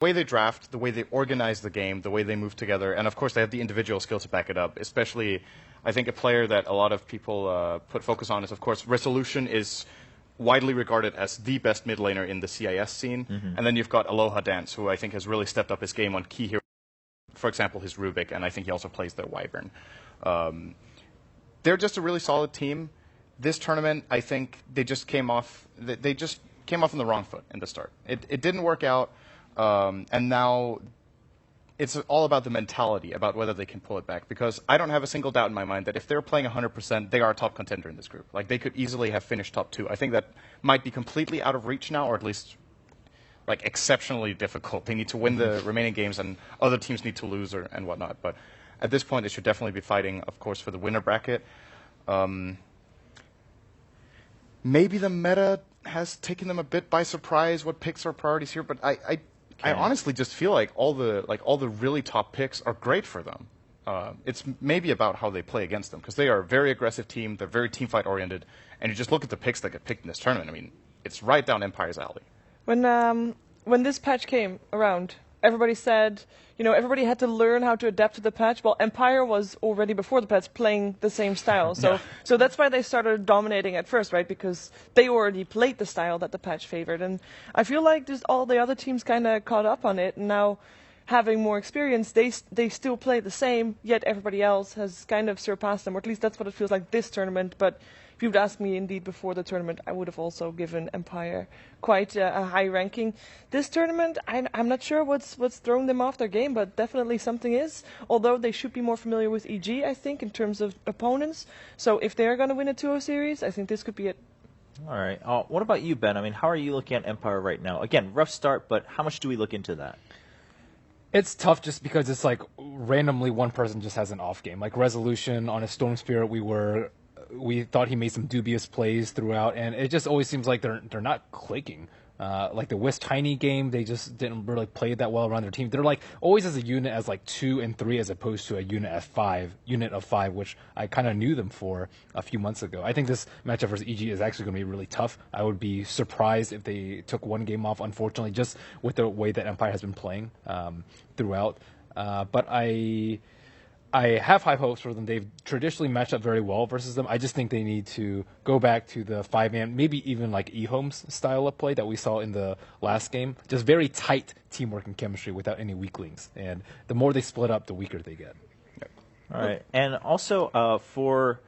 The way they draft, the way they organize the game, the way they move together, and of course they have the individual skill to back it up. Especially, I think a player that a lot of people put focus on is, of course, Resolution is widely regarded as the best mid laner in the CIS scene. And then you've got Aloha Dance, who I think has really stepped up his game on key heroes. For example, his Rubik, and I think he also plays the Wyvern. They're just a really solid team. This tournament, I think they just came off. They just came off on the wrong foot in the start. It didn't work out, and now it's all about the mentality, about whether they can pull it back. Because I don't have a single doubt in my mind that if they're playing 100%, they are a top contender in this group. Like, they could easily have finished top 2. I think that might be completely out of reach now, or at least like exceptionally difficult. They need to win the remaining games, and other teams need to lose and whatnot. But at this point, they should definitely be fighting, of course, for the winner bracket. Maybe the meta has taken them a bit by surprise. What picks are priorities here? But I honestly just feel like all the really top picks are great for them. It's maybe about how they play against them, because they are a very aggressive team. They're very team fight oriented, and you just look at the picks that get picked in this tournament. I mean, it's right down Empire's alley. When this patch came around, everybody said, everybody had to learn how to adapt to the patch. Well, Empire was already before the patch playing the same style, so that's why they started dominating at first, right? Because they already played the style that the patch favored, and I feel like just all the other teams kind of caught up on it, and now having more experience, they still play the same, yet everybody else has kind of surpassed them, or at least that's what it feels like this tournament. But if you would ask me indeed before the tournament, I would have also given Empire quite a high ranking. This tournament, I'm not sure what's throwing them off their game, but definitely something is. Although they should be more familiar with EG, I think, in terms of opponents. So if they're going to win a 2-0 series, I think this could be it. All right. What about you, Ben? I mean, how are you looking at Empire right now? Again, rough start, but how much do we look into that? It's tough just because it's like randomly one person just has an off game. Like Resolution on a Storm Spirit, we thought he made some dubious plays throughout, and it just always seems like they're not clicking. Like the Wisp Tiny game, they just didn't really play that well around their team. They're like always as a unit as like 2 and 3 as opposed to a unit of 5, which I kind of knew them for a few months ago. I think this matchup versus EG is actually going to be really tough. I would be surprised if they took one game off, unfortunately, just with the way that Empire has been playing throughout. But I have high hopes for them. They've traditionally matched up very well versus them. I just think they need to go back to the 5-man, maybe even like eHome's style of play that we saw in the last game. Just very tight teamwork and chemistry without any weaklings. And the more they split up, the weaker they get. All right. And also for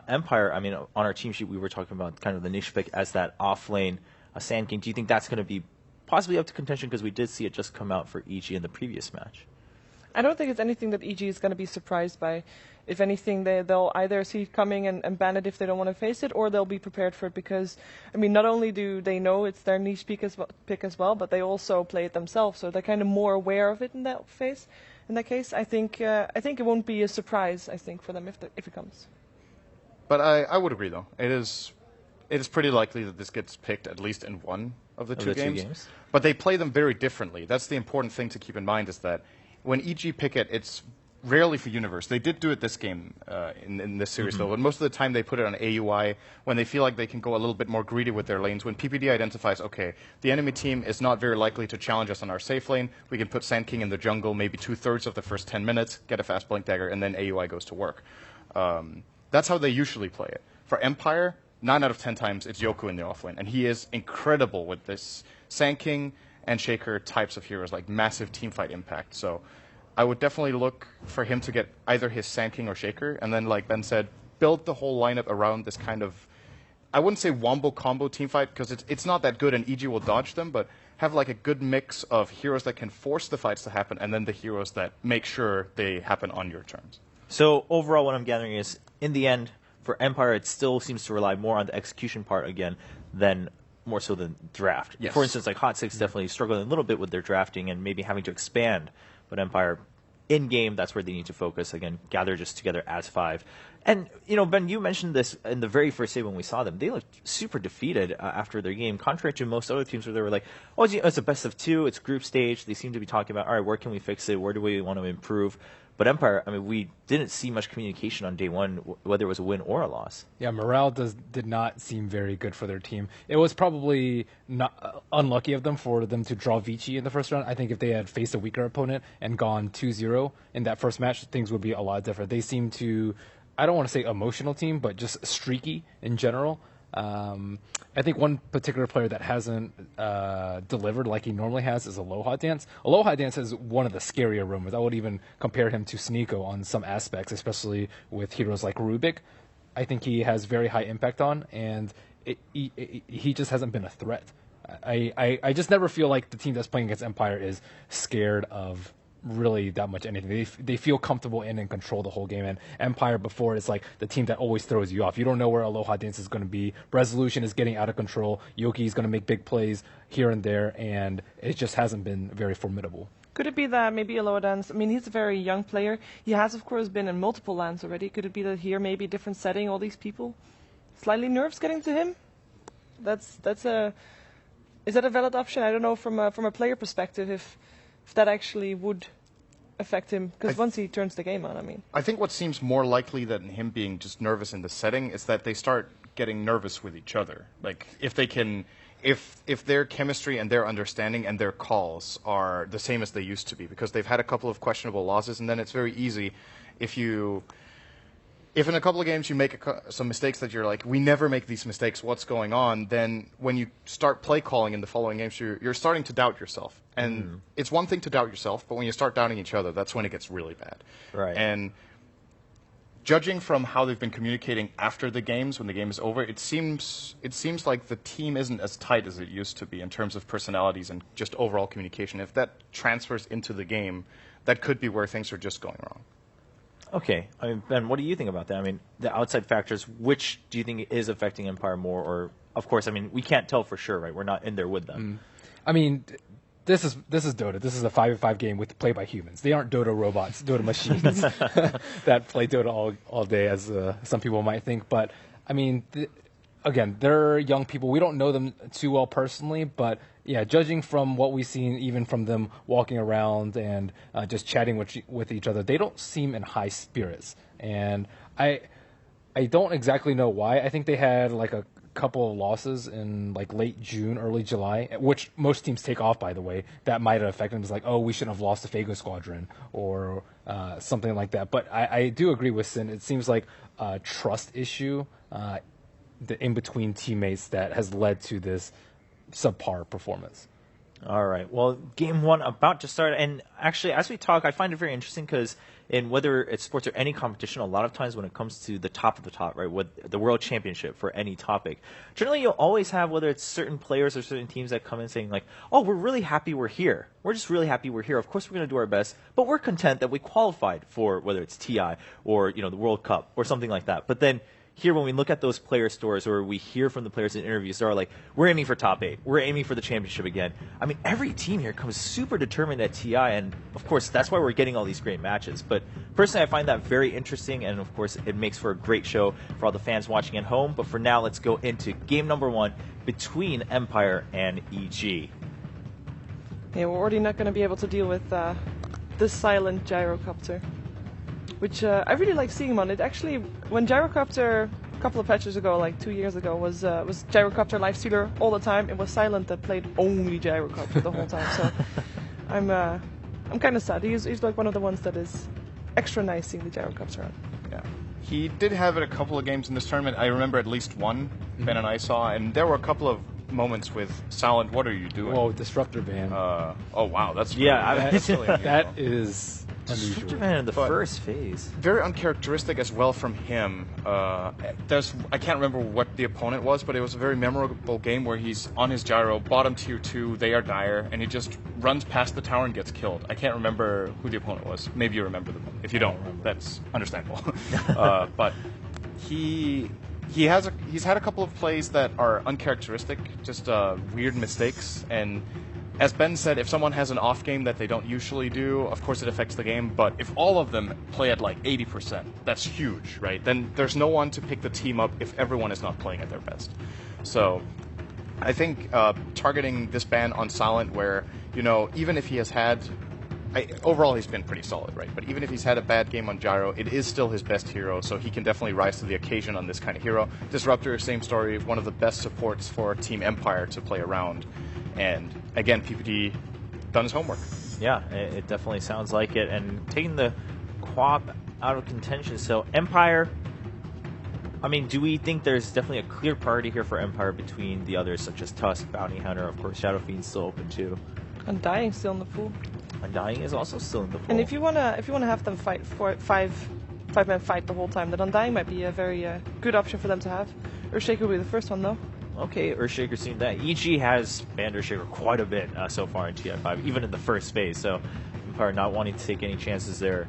Empire, I mean, on our team sheet, we were talking about kind of the niche pick as that off-lane Sand King. Do you think that's going to be possibly up to contention? Because we did see it just come out for EG in the previous match. I don't think it's anything that EG is going to be surprised by. If anything, they'll either see it coming and ban it if they don't want to face it, or they'll be prepared for it because, I mean, not only do they know it's their niche pick as well, but they also play it themselves, so they're kind of more aware of it in that case. In that case, I think it won't be a surprise, I think, for them if it comes. But I would agree, though. It is pretty likely that this gets picked at least in one of the two games. But they play them very differently. That's the important thing to keep in mind, is that when EG pick it, it's rarely for Universe. They did do it this game in this series, though, but most of the time they put it on AUI when they feel like they can go a little bit more greedy with their lanes. When PPD identifies, okay, the enemy team is not very likely to challenge us on our safe lane, we can put Sand King in the jungle maybe 2/3 of the first 10 minutes, get a fast Blink Dagger, and then AUI goes to work. That's how they usually play it. For Empire, 9 out of 10 times it's Yoku in the offlane, and he is incredible with this Sand King and Shaker types of heroes, like massive teamfight impact. So I would definitely look for him to get either his Sand King or Shaker, and then, like Ben said, build the whole lineup around this kind of, I wouldn't say wombo combo teamfight, because it's not that good and EG will dodge them, but have like a good mix of heroes that can force the fights to happen, and then the heroes that make sure they happen on your terms. So overall, what I'm gathering is, in the end, for Empire, it still seems to rely more on the execution part again than more so than draft. Yes. For instance, like Hot Six definitely struggling a little bit with their drafting and maybe having to expand. But Empire, in game, that's where they need to focus. Again, gather just together as 5. And, Ben, you mentioned this in the very first day when we saw them. They looked super defeated after their game, contrary to most other teams where they were like, oh, it's a best of 2, it's group stage. They seem to be talking about, all right, where can we fix it? Where do we want to improve? But Empire, we didn't see much communication on day one, whether it was a win or a loss. Yeah, morale did not seem very good for their team. It was probably not unlucky of them for them to draw Vici in the first round. I think if they had faced a weaker opponent and gone 2-0 in that first match, things would be a lot different. They seem to, I don't want to say emotional team, but just streaky in general. I think one particular player that hasn't delivered like he normally has is Aloha Dance. Aloha Dance is one of the scarier roamers. I would even compare him to Sneeko on some aspects, especially with heroes like Rubik. I think he has very high impact on, and he just hasn't been a threat. I just never feel like the team that's playing against Empire is scared of really that much anything. They feel comfortable and in control the whole game. And Empire before is like the team that always throws you off. You don't know where Aloha Dance is going to be. Resolution is getting out of control. Yoki is going to make big plays here and there, and it just hasn't been very formidable. Could it be that maybe Aloha Dance, he's a very young player. He has, of course, been in multiple lands already. Could it be that here, maybe a different setting, all these people, slightly nerves getting to him? Is that a valid option? I don't know from a player perspective if that actually would affect him, because once he turns the game on, I think what seems more likely than him being just nervous in the setting is that they start getting nervous with each other. Like, if they can, if their chemistry and their understanding and their calls are the same as they used to be, because they've had a couple of questionable losses, and then it's very easy if in a couple of games you make some mistakes that you're like, we never make these mistakes, what's going on? Then when you start play calling in the following games, you're starting to doubt yourself. And it's one thing to doubt yourself, but when you start doubting each other, that's when it gets really bad. Right. And judging from how they've been communicating after the games, when the game is over, it seems like the team isn't as tight as it used to be in terms of personalities and just overall communication. If that transfers into the game, that could be where things are just going wrong. Okay. Ben, what do you think about that? The outside factors, which do you think is affecting Empire more? Or, of course, we can't tell for sure, right? We're not in there with them. This is Dota. This is a 5v5 game with play by humans. They aren't Dota robots, Dota machines that play Dota all day, as some people might think. But, again, they're young people. We don't know them too well personally, but yeah, judging from what we've seen, even from them walking around and just chatting with each other, they don't seem in high spirits. And I don't exactly know why. I think they had like a couple of losses in like late June, early July, which most teams take off, by the way. That might have affected them. It's like, oh, we shouldn't have lost the Fago Squadron or something like that. But I do agree with Sin. It seems like a trust issue in between teammates that has led to this subpar performance. All right. Well, game one about to start. And actually, as we talk, I find it very interesting because in whether it's sports or any competition, a lot of times when it comes to the top of the top, right, with the world championship for any topic, generally you'll always have, whether it's certain players or certain teams that come in saying like, oh, we're really happy we're here. We're just really happy we're here. Of course, we're going to do our best, but we're content that we qualified for whether it's TI or, the World Cup or something like that. But then here, when we look at those player stories or we hear from the players in interviews, they're like, we're aiming for top 8. We're aiming for the championship again. Every team here comes super determined at TI, and of course, that's why we're getting all these great matches. But personally, I find that very interesting, and of course, it makes for a great show for all the fans watching at home. But for now, let's go into game number 1 between Empire and EG. Yeah, we're already not going to be able to deal with the silent gyrocopter, which I really like seeing him on. It actually, when Gyrocopter a couple of patches ago, like 2 years ago, was Gyrocopter Lifestealer all the time. It was Silent that played only Gyrocopter the whole time. So I'm kind of sad. He's like one of the ones that is extra nice seeing the Gyrocopter on. Yeah, he did have it a couple of games in this tournament. I remember at least one Ben and I saw, and there were a couple of moments with Silent. What are you doing? Oh, Disruptor Ban. Oh wow, that's really, that's really that is. Disruptor Ban in the first phase. Very uncharacteristic as well from him. I can't remember what the opponent was, but it was a very memorable game where he's on his gyro, bottom tier 2, they are dire, and he just runs past the tower and gets killed. I can't remember who the opponent was. Maybe you remember them. If you don't, that's understandable. But he's had a couple of plays that are uncharacteristic, just weird mistakes, and as Ben said, if someone has an off game that they don't usually do, of course it affects the game. But if all of them play at like 80%, that's huge, right? Then there's no one to pick the team up if everyone is not playing at their best. So I think targeting this ban on Silent, where, you know, even if he has had... overall, he's been pretty solid, right? But even if he's had a bad game on Gyro, it is still his best hero, so he can definitely rise to the occasion on this kind of hero. Disruptor, same story, one of the best supports for Team Empire to play around. And again, PPD done his homework. Yeah, it definitely sounds like it. And taking the Quap out of contention, so Empire, I mean, do we think there's definitely a clear priority here for Empire between the others, such as Tusk, Bounty Hunter, of course, Shadow Fiend's still open too. Undying still in the pool. Undying is also still in the pool. And if you wanna have them fight for five-man fight the whole time, then Undying might be a very good option for them to have. Earthshaker will be the first one though. Okay, Earthshaker seen that. EG has banned Earthshaker quite a bit so far in TI5, even in the first phase, so Empire not wanting to take any chances there.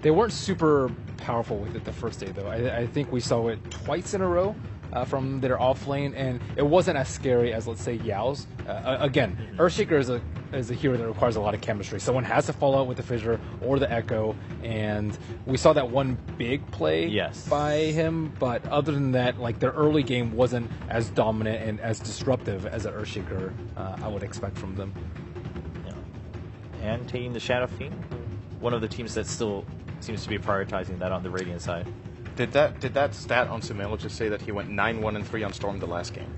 They weren't super powerful with it the first day, though. I think we saw it twice in a row from their off lane, and it wasn't as scary as, let's say, Yao's. Again, Earthshaker is a hero that requires a lot of chemistry. Someone has to fall out with the Fissure or the Echo, and we saw that one big play by him, but other than that, like, their early game wasn't as dominant and as disruptive as an Earthshaker I would expect from them. Yeah. And taking the Shadow Fiend, one of the teams that still seems to be prioritizing that on the Radiant side. Did that stat on Sumail just say that he went 9-1-3 on Storm the last game?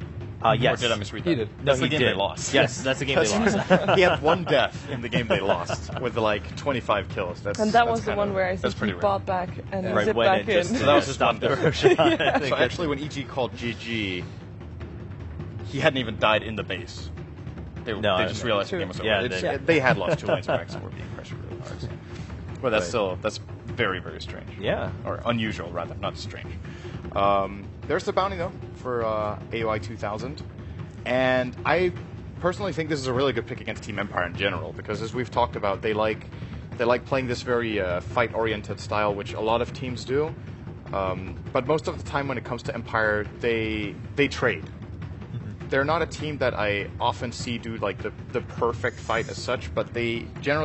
Yes. Or did I misread that? He did. That's No, the game they lost. Yes, that's the game they lost. He had one death in the game they lost with like 25 kills. And that was the one where I think he bought back and then zipped back in. So that was just one death. Yeah. So actually, when EG called GG, he hadn't even died in the base. They just realized the game was over. Yeah, they had lost 2 lanes back, so we're being pressured really hard. So. But that's very, very strange. Yeah. Or unusual, rather, not strange. There's the bounty, though, for AOI 2000. And I personally think this is a really good pick against Team Empire in general, because as we've talked about, they like playing this very fight-oriented style, which a lot of teams do. But most of the time when it comes to Empire, they trade. They're not a team that I often see do like the perfect fight as such, but they generally